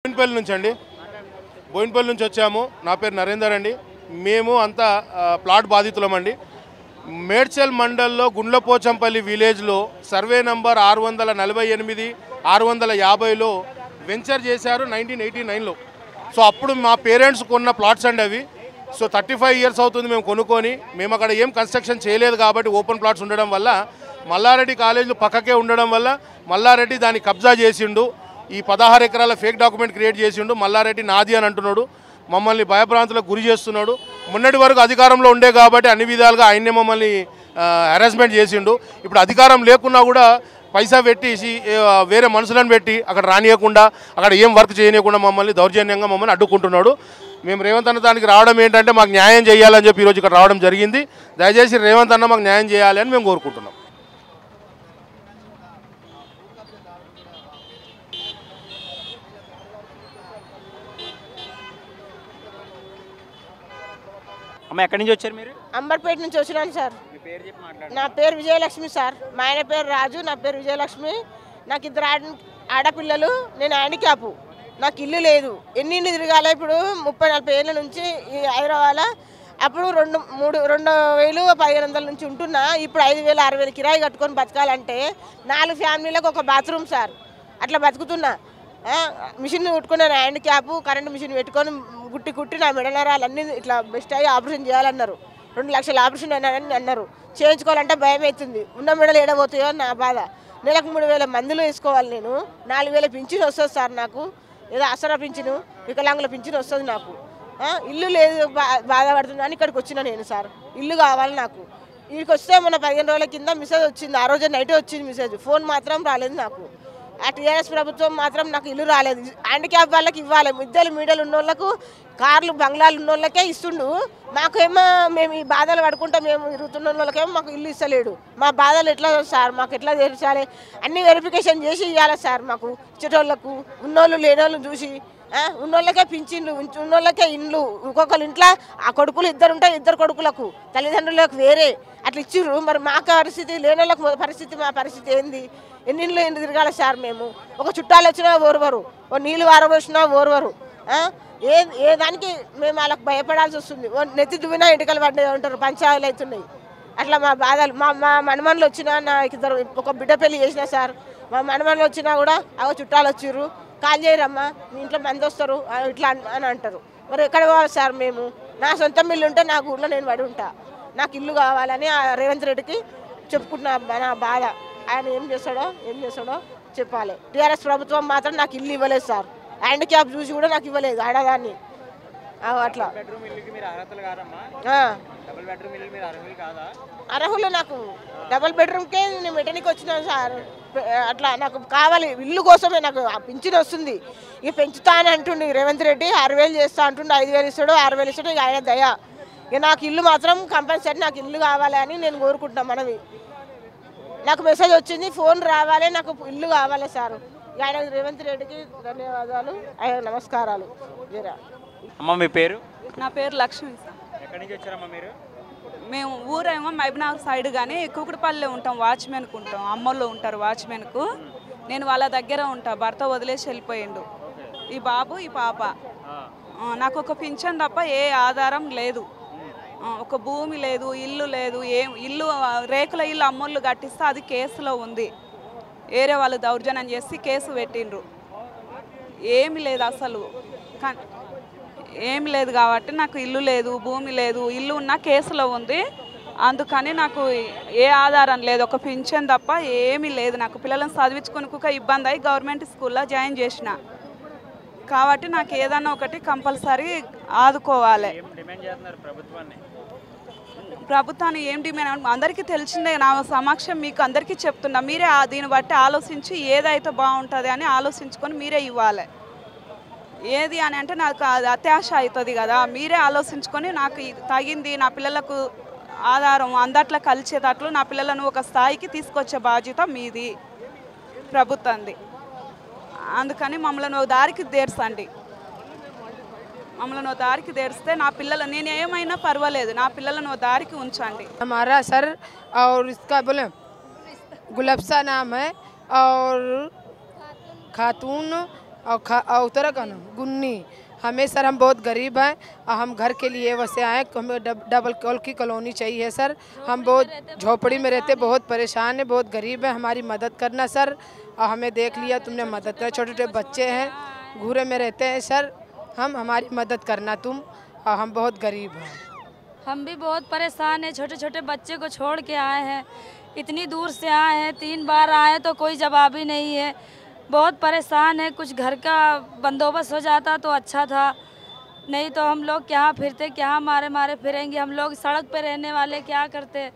బోయినపల్లి నుంచి అండి. బోయినపల్లి నుంచి వచ్చాము. నా పేరు నరేందర్ అండి. మేము అంతా ప్లాట్ బాధితులమండి. మేడ్చల్ మండల్లో గుండ్లపోచంపల్లి విలేజ్లో సర్వే నంబర్ 648 650లో వెంచర్ చేశారు 1989లో. సో అప్పుడు మా పేరెంట్స్ కొన్న ప్లాట్స్ అండి అవి. సో 35 ఇయర్స్ అవుతుంది మేము కొనుక్కొని. మేము అక్కడ ఏం కన్స్ట్రక్షన్ చేయలేదు కాబట్టి ఓపెన్ ప్లాట్స్ ఉండడం వల్ల మల్లారెడ్డి కాలేజీలు పక్కకే ఉండడం వల్ల మల్లారెడ్డి దాన్ని కబ్జా చేసిండు. ఈ 16 ఎకరాల ఫేక్ డాక్యుమెంట్ క్రియేట్ చేసిండు. మల్లారెడ్డి నాది అని అంటున్నాడు. మమ్మల్ని భయభ్రాంతులకు గురి చేస్తున్నాడు. మొన్నటి వరకు అధికారంలో ఉండే కాబట్టి అన్ని విధాలుగా ఆయన్నే మమ్మల్ని హెరాస్మెంట్ చేసిండు. ఇప్పుడు అధికారం లేకున్నా కూడా పైసా పెట్టేసి వేరే మనుషులను పెట్టి అక్కడ రానియకుండా అక్కడ ఏం వర్క్ చేయనీయకుండా మమ్మల్ని దౌర్జన్యంగా మమ్మల్ని అడ్డుకుంటున్నాడు. మేము రేవంత్ అన్న దానికి రావడం ఏంటంటే మాకు న్యాయం చేయాలని చెప్పి ఈరోజు ఇక్కడ రావడం జరిగింది. దయచేసి రేవంత్ అన్న మాకు న్యాయం చేయాలి అని మేము కోరుకుంటున్నాం. అమ్మ ఎక్కడి నుంచి వచ్చారు మీరు? అంబర్పేట నుంచి వచ్చినాను సార్. మీ పేరు చెప్పి మాట్లాడండి. నా పేరు విజయలక్ష్మి సార్. మా ఆయన పేరు రాజు, నా పేరు విజయలక్ష్మి. నాకు ఇద్దరు ఆడపిల్లలు. నేను హ్యాండిక్యాప్. నాకు ఇల్లు లేదు. ఎన్ని తిరగాల. ఇప్పుడు 30-40 ఏళ్ళ నుంచి ఈ హైదరాబాద్లో అప్పుడు 2,000-2,500 నుంచి ఉంటున్నా. ఇప్పుడు 5,000-6,000 కిరాయి కట్టుకొని బతకాలంటే 4 ఫ్యామిలీలకు ఒక బాత్రూమ్ సార్. అట్లా బతుకుతున్నా. మిషన్ కుట్టుకున్నాను. హ్యాండిక్యాప్ కరెంటు మిషన్ పెట్టుకొని కుట్టి నా మెడనరాలన్నీ ఇట్లా బెస్ట్ అయ్యి ఆపరేషన్ చేయాలన్నారు. 2 లక్షల ఆపరేషన్ అని అన్నారు. చేయించుకోవాలంటే భయం అవుతుంది. ఉన్న మెడలు ఏడబోతాయో నా బాధ. నెలకు 3,000 మందులు వేసుకోవాలి. నేను 4,000 పింఛన్ వస్తుంది సార్. నాకు ఏదో అసరా పింఛను, వికలాంగుల పింఛన్ వస్తుంది నాకు. ఇల్లు లేదు, బాధపడుతుందని ఇక్కడికి వచ్చిన నేను సార్. ఇల్లు కావాలి నాకు. ఇక్కడికి వస్తే మొన్న 15 రోజుల కింద మెసేజ్ వచ్చింది. ఆ రోజే నైట్ వచ్చింది మెసేజ్. ఫోన్ మాత్రం రాలేదు నాకు. ఆ టీఆర్ఎస్ ప్రభుత్వం మాత్రం నాకు ఇల్లు రాలేదు. హ్యాండిక్యాప్ వాళ్ళకి ఇవ్వాలి. మిద్దెలు మీడలు ఉన్న వాళ్ళకు, కార్లు బంగ్లాలు ఉన్న వాళ్ళకే ఇస్తుండు. మాకేమో మేము ఈ బాధలు పడుకుంటా మేము ఇరుగుతున్న వాళ్ళకేమో మాకు ఇల్లు ఇస్తలేడు. మా బాధలు ఎట్లా సార్? మాకు ఎట్లా తెరచాలి? అన్ని వెరిఫికేషన్ చేసి ఇవ్వాలి సార్. మాకు ఇచ్చేటోళ్ళకు, ఉన్నోళ్ళు లేనోళ్ళు చూసి, ఉన్నోళ్ళకే పింఛన్లు, ఉన్నోళ్ళకే ఇండ్లు. ఇంకొకరు ఇంట్లో ఆ కొడుకులు 2 ఉంటాయి. 2 కొడుకులకు తల్లిదండ్రులకు వేరే అట్లా ఇచ్చిర్రు. మరి మా పరిస్థితి, లేనోళ్ళకు పరిస్థితి, మా పరిస్థితి ఏంది? ఎన్ని తిరగాలి సార్ మేము? ఒక చుట్టాలు వచ్చినా ఓర్వరు, ఓ నీళ్ళు వారబోసినా ఓర్వరు. ఏ దానికి మేము వాళ్ళకి భయపడాల్సి వస్తుంది. నెత్తి దువ్వినా ఎన్నికలు పడ్డాయి ఉంటారు. పంచాయతీలు అవుతున్నాయి. అట్లా మా బాధలు. మా మనమన్లు వచ్చినా, నాకు ఇద్దరు ఒక బిడ్డ పెళ్లి చేసినా సార్. మా మనమన్లు వచ్చినా కూడా అవ చుట్టాలు వచ్చిర్రు, కాల్ చేయరమ్మా, మీ ఇంట్లో మంది వస్తారు ఇట్లా అని అంటారు. మరి ఎక్కడ పోవాలి సార్ మేము? నా సొంత ఇల్లు ఉంటే నా ఊళ్ళో నేను పడి ఉంటా. నాకు ఇల్లు కావాలని రేవంత్ రెడ్డికి చెప్పుకుంటున్నా నా బాధ. ఆయన ఏం చేస్తాడో చెప్పాలి. టీఆర్ఎస్ ప్రభుత్వం మాత్రం నాకు ఇల్లు ఇవ్వలేదు సార్. హ్యాండిక్యాప్ చూసి కూడా నాకు ఇవ్వలేదు ఆడదాన్ని. అట్లా అర్హులు. నాకు డబుల్ బెడ్రూమ్కే నేను మెటనికి వచ్చినాను సార్. అట్లా నాకు కావాలి. ఇల్లు కోసమే నాకు పింఛన్ వస్తుంది. ఇక పెంచుతా అని అంటుండు రేవంత్ రెడ్డి. 6,000 చేస్తా అంటుండు. 5,000 ఇస్తాడు, 6,000 ఇస్తాడు. ఇక ఆయన దయ. ఇక నాకు ఇల్లు మాత్రం కంపల్సరీ నాకు ఇల్లు కావాలి అని నేను కోరుకుంటున్నాను. మనవి నాకు మెసేజ్ వచ్చింది, ఫోన్ రావాలి, నాకు ఇల్లు కావాలి సార్. ఆయన రేవంత్ రెడ్డికి ధన్యవాదాలు, ఆయన నమస్కారాలు. అమ్మ మీ పేరు? నా పేరు లక్ష్మి సార్. ఎక్కడి నుంచి వచ్చారమ్మా మీరు? మేము ఊరేమో మహబూబ్నగర్ సైడ్ కానీ కూకట్పల్లిలో ఉంటాం. వాచ్మెన్కు ఉంటాం. అమ్మోళ్ళు ఉంటారు వాచ్మెన్కు. నేను వాళ్ళ దగ్గర ఉంటా. భర్త వదిలేసి వెళ్ళిపోయిండు. ఈ బాబు, ఈ పాప. నాకు ఒక పింఛన్ తప్ప ఏ ఆధారం లేదు. ఒక భూమి లేదు, ఇల్లు లేదు. ఇల్లు రేకుల ఇల్లు అమ్మోళ్ళు కట్టిస్తే అది కేసులో ఉంది. వేరే వాళ్ళు దౌర్జన్యం చేసి కేసు పెట్టిండ్రు. ఏమి లేదు అసలు. ఏమి లేదు కాబట్టి నాకు ఇల్లు లేదు, భూమి లేదు. ఇల్లు ఉన్న కేసులో ఉంది. అందుకని నాకు ఏ ఆధారం లేదు. ఒక పింఛన్ తప్ప ఏమీ లేదు. నాకు పిల్లలను చదివించుకుని ఇబ్బంది అయ్యి గవర్నమెంట్ స్కూల్లో జాయిన్ చేసిన కాబట్టి నాకు ఏదన్నా ఒకటి కంపల్సరీ ఆదుకోవాలి. ప్రభుత్వాన్ని ఏం డిమాండ్ అందరికీ తెలిసిందే. నా సమక్షం మీకు అందరికీ చెప్తున్నా. మీరే దీన్ని బట్టి ఆలోచించి ఏదైతే బాగుంటుంది అని ఆలోచించుకొని మీరే ఇవ్వాలి. ఏది అని అంటే నాకు అది అత్యాశ అవుతుంది కదా. మీరే ఆలోచించుకొని నాకు తగింది, నా పిల్లలకు ఆధారం అందట్లో కలిసేటట్లు నా పిల్లలను ఒక స్థాయికి తీసుకొచ్చే బాధ్యత మీది, ప్రభుత్వంది. అందుకని మమ్మల్ని ఒక దారికి తీర్చండి. మమ్మల్ని దారికి తెరిస్తే నా పిల్లలు నేను ఏమైనా పర్వాలేదు, నా పిల్లలను దారికి ఉంచండి. हमारा सर और इसका बोले गुलफ्सा नाम है और खातून और उत्तराखंड गुन्नी। हमें सर हम बहुत गरीब हैं और हम घर के लिए वैसे आए, हमें डबल कॉल की कॉलोनी चाहिए सर। हम बहुत झोपड़ी में रहते, बहुत परेशान हैं, बहुत गरीब हैं, हमारी मदद करना सर। और हमें देख लिया तुमने मदद कर, छोटे छोटे बच्चे हैं घूरे में रहते हैं सर, हमारी मदद करना तुम, और हम बहुत गरीब हैं। हम भी बहुत परेशान हैं, छोटे छोटे बच्चे को छोड़ के आए हैं, इतनी दूर से आए हैं, 3 बार आए तो कोई जवाब ही नहीं है। बहुत परेशान है, कुछ घर का बंदोबस्त हो जाता तो अच्छा था, नहीं तो हम लोग क्या फिरते, क्या मारे मारे फिरेंगे, हम लोग सड़क पे रहने वाले क्या करते।